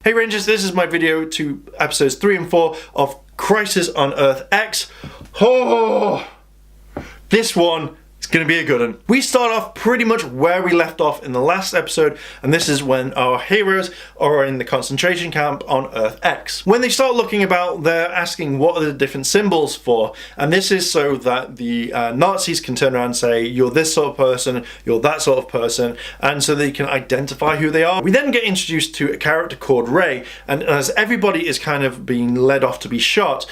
Hey Rangers, this is my video to episodes 3 and 4 of Crisis on Earth X. Oh, this one is going to be a good one. We start off pretty much where we left off in the last episode, and this is when our heroes are in the concentration camp on Earth X. When they start looking about, they're asking what are the different symbols for, and this is so that the Nazis can turn around and say, you're this sort of person, you're that sort of person, and so they can identify who they are. We then get introduced to a character called Ray, and as everybody is kind of being led off to be shot,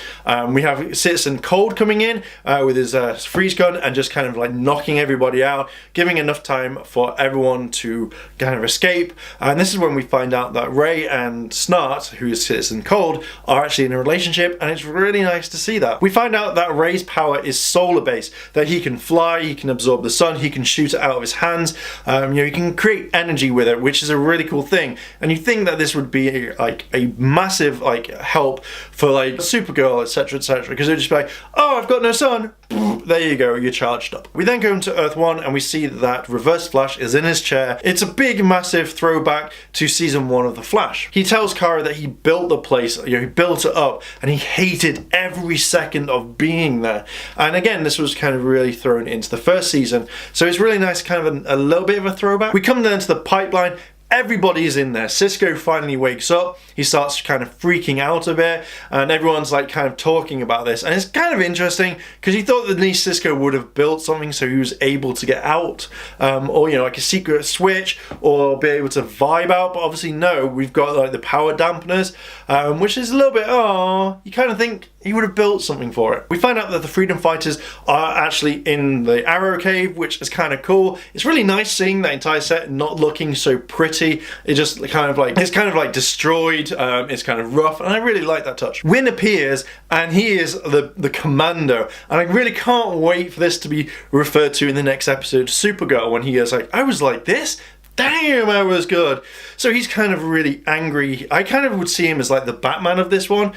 we have Citizen Cold coming in with his freeze gun and just kind of like knocking everybody out, giving enough time for everyone to kind of escape. And this is when we find out that Ray and Snart, who is Citizen Cold, are actually in a relationship, and it's really nice to see that. We find out that Ray's power is solar based, that he can fly, he can absorb the sun, he can shoot it out of his hands, he can create energy with it, which is a really cool thing. And you think that this would be like a massive help for like Supergirl, etc, etc, because they'd just be like, oh, I've got no sun, there you go, you're charged up. We then go into Earth 1 and we see that Reverse Flash is in his chair. It's a big massive throwback to season 1 of The Flash. He tells Kara that he built the place, he built it up, and he hated every second of being there. And again, this was kind of really thrown into the first season, so it's really nice, kind of a little bit of a throwback. We come then to the pipeline. Everybody's in there. Cisco finally wakes up. He starts kind of freaking out a bit, and everyone's like kind of talking about this. And it's kind of interesting because he thought that Denise Cisco would have built something so he was able to get out, or like a secret switch, or be able to vibe out. But obviously, no. We've got like the power dampeners, which is a little bit. Oh, you kind of think he would have built something for it. We find out that the Freedom Fighters are actually in the Arrow Cave, which is kind of cool. It's really nice seeing that entire set not looking so pretty. It just kind of like, it's kind of like destroyed, it's kind of rough, and I really like that touch. Wynn appears, and he is the commando, and I really can't wait for this to be referred to in the next episode, Supergirl, when he is like, I was like this? Damn, I was good. So he's kind of really angry. I kind of would see him as like the Batman of this one.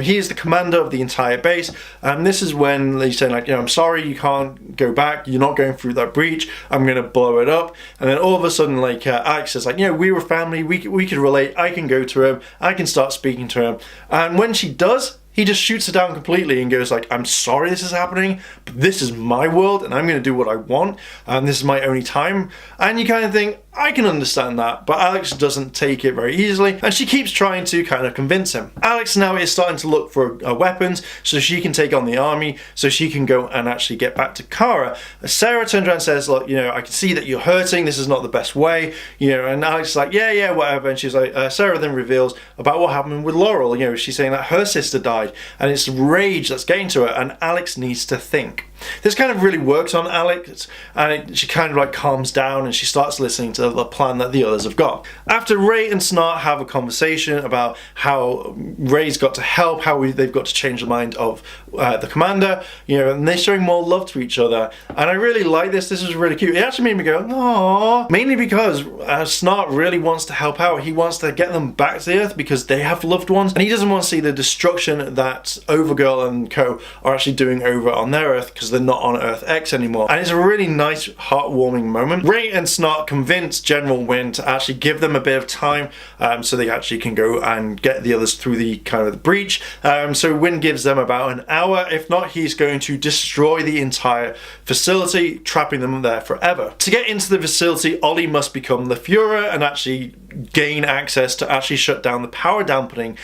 He is the commander of the entire base, and this is when they say like, I'm sorry, you can't go back, you're not going through that breach, I'm gonna blow it up. And then all of a sudden, like Alex is like, we were family, we could relate, I can go to him, I can start speaking to him. And when she does, he just shoots her down completely and goes like, I'm sorry this is happening, but this is my world and I'm going to do what I want, and this is my only time. And you kind of think, I can understand that, but Alex doesn't take it very easily, and she keeps trying to kind of convince him. Alex now is starting to look for weapons so she can take on the army, so she can go and actually get back to Kara. Sarah turns around and says, look, I can see that you're hurting, this is not the best way, and Alex is like, yeah, whatever, and she's like, Sarah then reveals about what happened with Laurel. She's saying that her sister died, and it's rage that's getting to her, and Alex needs to think. This kind of really works on Alex, and she kind of like calms down and she starts listening to the plan that the others have got. After Ray and Snart have a conversation about how Ray's got to help, how they've got to change the mind of the commander, and they're showing more love to each other, and I really like this. This is really cute. It actually made me go, aww, mainly because Snart really wants to help out. He wants to get them back to the Earth because they have loved ones, and he doesn't want to see the destruction that Overgirl and co are actually doing over on their Earth, because they're not on Earth X anymore. And it's a really nice, heartwarming moment. Ray and Snart convince General Wynn to actually give them a bit of time, so they actually can go and get the others through the kind of the breach. So Wynn gives them about an hour. If not, he's going to destroy the entire facility, trapping them there forever. To get into the facility, Ollie must become the Führer and actually gain access to actually shut down the power dampening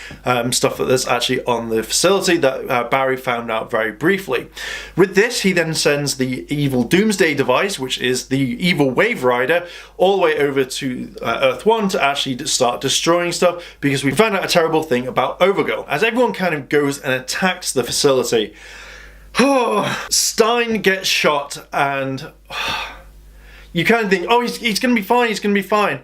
stuff that's actually on the facility that Barry found out very briefly. With this, he then sends the evil Doomsday device, which is the evil Wave Rider, all the way over to Earth 1 to actually start destroying stuff, because we found out a terrible thing about Overgirl. As everyone kind of goes and attacks the facility, Stein gets shot, and you kind of think, oh, he's going to be fine, he's going to be fine.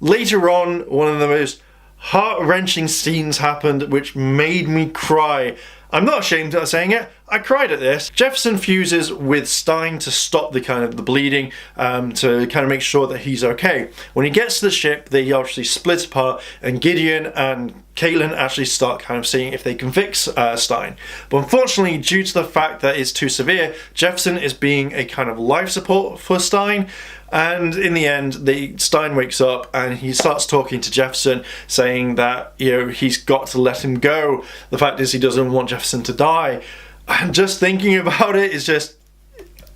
Later on, one of the most heart-wrenching scenes happened, which made me cry. I'm not ashamed of saying it. I cried at this. Jefferson fuses with Stein to stop the bleeding, to kind of make sure that he's okay. When he gets to the ship, they obviously split apart, and Gideon and Caitlin actually start kind of seeing if they can fix Stein. But unfortunately, due to the fact that it's too severe, Jefferson is being a kind of life support for Stein. And in the end, Stein wakes up and he starts talking to Jefferson, saying that, you know, he's got to let him go. The fact is, he doesn't want Jefferson to die. And just thinking about it is just,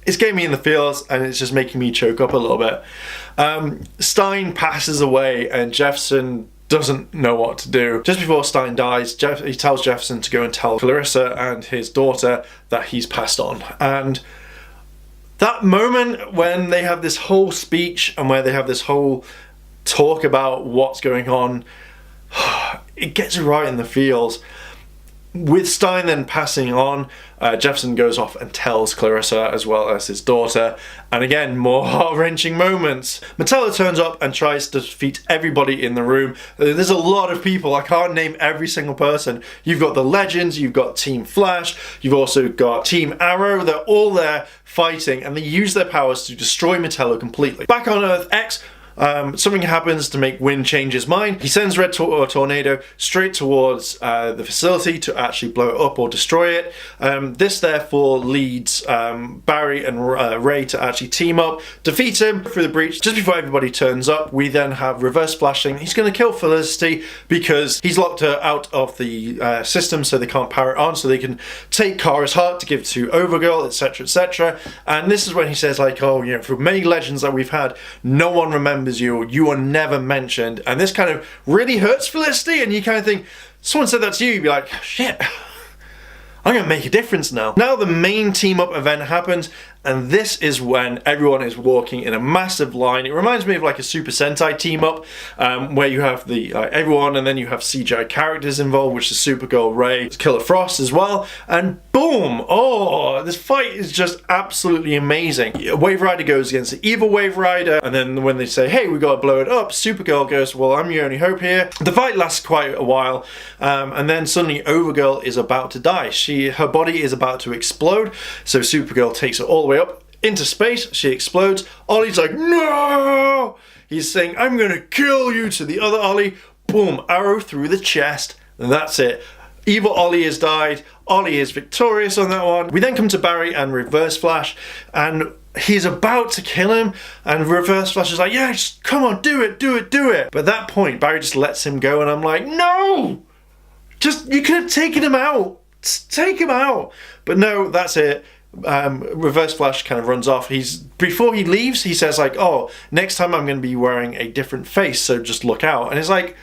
it's getting me in the feels, and it's just making me choke up a little bit. Stein passes away and Jefferson doesn't know what to do. Just before Stein dies, he tells Jefferson to go and tell Clarissa and his daughter that he's passed on. And that moment when they have this whole speech and where they have this whole talk about what's going on, it gets right in the feels. With Stein then passing on, Jefferson goes off and tells Clarissa as well as his daughter, and again, more heart-wrenching moments. Metallo turns up and tries to defeat everybody in the room. There's a lot of people, I can't name every single person. You've got the Legends, you've got Team Flash, you've also got Team Arrow, they're all there fighting, and they use their powers to destroy Metallo completely. Back on Earth X, something happens to make Wynn change his mind. He sends Red Tornado straight towards the facility to actually blow it up or destroy it. This therefore leads Barry and Ray to actually team up, defeat him through the breach. Just before everybody turns up, we then have Reverse Flashing. He's going to kill Felicity because he's locked her out of the system so they can't power it on, so they can take Kara's heart to give to Overgirl, etc, etc. And this is when he says, like, oh, you know, for many legends that we've had, no one remembers you are never mentioned. And this kind of really hurts Felicity, and you kind of think, someone said that to you, you'd be like, shit, I'm going to make a difference now. Now the main team up event happens, and this is when everyone is walking in a massive line. It reminds me of like a Super Sentai team up, where you have the everyone, and then you have CGI characters involved, which is Supergirl, Ray, Killer Frost as well, and boom! Oh, this fight is just absolutely amazing. Wave Rider goes against the evil Wave Rider, and then when they say, hey, we gotta blow it up, Supergirl goes, well, I'm your only hope here. The fight lasts quite a while, and then suddenly Overgirl is about to die. Her body is about to explode, so Supergirl takes her all the way up into space. She explodes. Ollie's like, no! He's saying, I'm gonna kill you, to the other Ollie. Boom, arrow through the chest, and that's it. Evil Ollie has died. Ollie is victorious on that one. We then come to Barry and Reverse Flash, and he's about to kill him, and Reverse Flash is like, yeah, just come on, do it, do it, do it. But at that point, Barry just lets him go, and I'm like, no! Just, you could have taken him out. Take him out. But no, that's it. Reverse Flash kind of runs off. Before he leaves, he says like, oh, next time I'm going to be wearing a different face, so just look out. And it's like,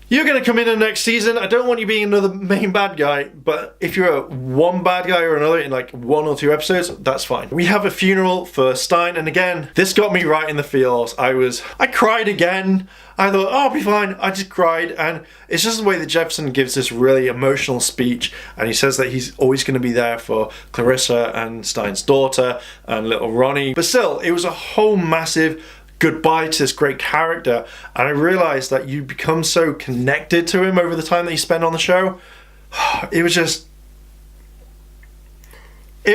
you're going to come in the next season. I don't want you being another main bad guy, but if you're one bad guy or another in like 1 or 2 episodes, that's fine. We have a funeral for Stein, and again, this got me right in the feels. I cried again. I thought, oh, I'll be fine. I just cried, and it's just the way that Jefferson gives this really emotional speech, and he says that he's always going to be there for Clarissa and Stein's daughter and little Ronnie. But still, it was a whole massive goodbye to this great character, and I realized that you become so connected to him over the time that you spend on the show. It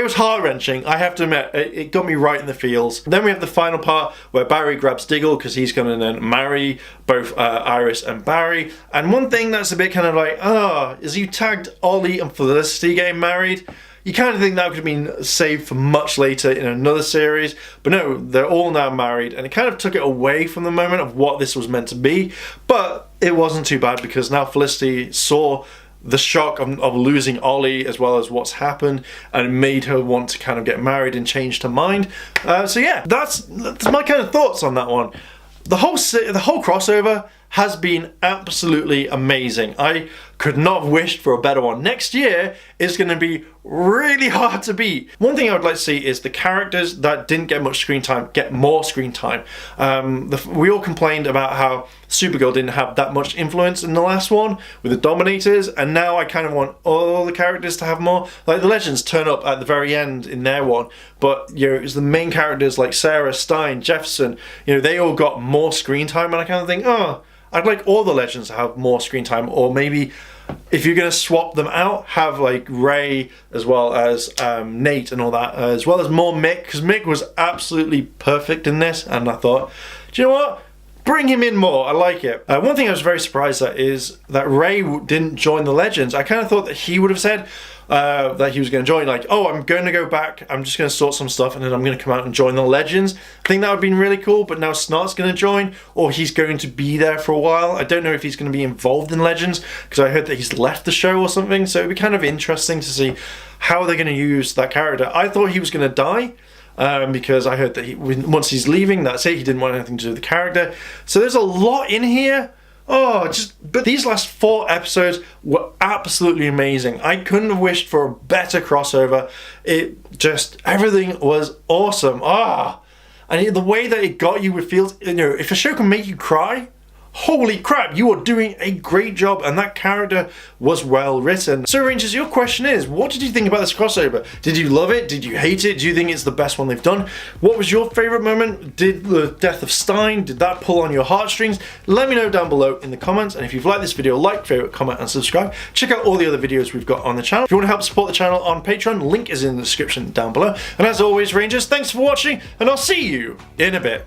was heart-wrenching, I have to admit. It got me right in the feels. Then we have the final part where Barry grabs Diggle because he's going to then marry both Iris and Barry. And one thing that's a bit kind of like, is you tagged Ollie and Felicity getting married. You kind of think that could have been saved for much later in another series, but no, they're all now married, and it kind of took it away from the moment of what this was meant to be. But it wasn't too bad, because now Felicity saw the shock of losing Ollie as well as what's happened, and it made her want to kind of get married and changed her mind. So yeah, that's my kind of thoughts on that one. The whole crossover has been absolutely amazing. I could not have wished for a better one. Next year is going to be really hard to beat. One thing I would like to see is the characters that didn't get much screen time get more screen time. We all complained about how Supergirl didn't have that much influence in the last one with the Dominators, and now I kind of want all the characters to have more. Like the Legends turn up at the very end in their one, but you know, it's the main characters like Sarah, Stein, Jefferson, you know, they all got more screen time, and I kind of think, oh, I'd like all the Legends to have more screen time, or maybe if you're going to swap them out, have like Ray as well as Nate and all that, as well as more Mick, because Mick was absolutely perfect in this, and I thought, do you know what? Bring him in more. I like it. One thing I was very surprised at is that Ray didn't join the Legends. I kind of thought that he would have said that he was going to join, like, oh, I'm going to go back, I'm just going to sort some stuff, and then I'm going to come out and join the Legends. I think that would have been really cool, but now Snart's going to join, or he's going to be there for a while. I don't know if he's going to be involved in Legends, because I heard that he's left the show or something, so it'd be kind of interesting to see how they're going to use that character. I thought he was going to die, because I heard that once he's leaving, that's it, he didn't want anything to do with the character. So there's a lot in here. But these last 4 episodes were absolutely amazing. I couldn't have wished for a better crossover. Everything was awesome. And the way that it got you, it feels, if a show can make you cry, holy crap, you are doing a great job, and that character was well written. So Rangers, your question is, what did you think about this crossover? Did you love it? Did you hate it? Do you think it's the best one they've done? What was your favourite moment? Did the death of Stein, did that pull on your heartstrings? Let me know down below in the comments, and if you've liked this video, like, favourite, comment and subscribe. Check out all the other videos we've got on the channel. If you want to help support the channel on Patreon, link is in the description down below. And as always, Rangers, thanks for watching, and I'll see you in a bit.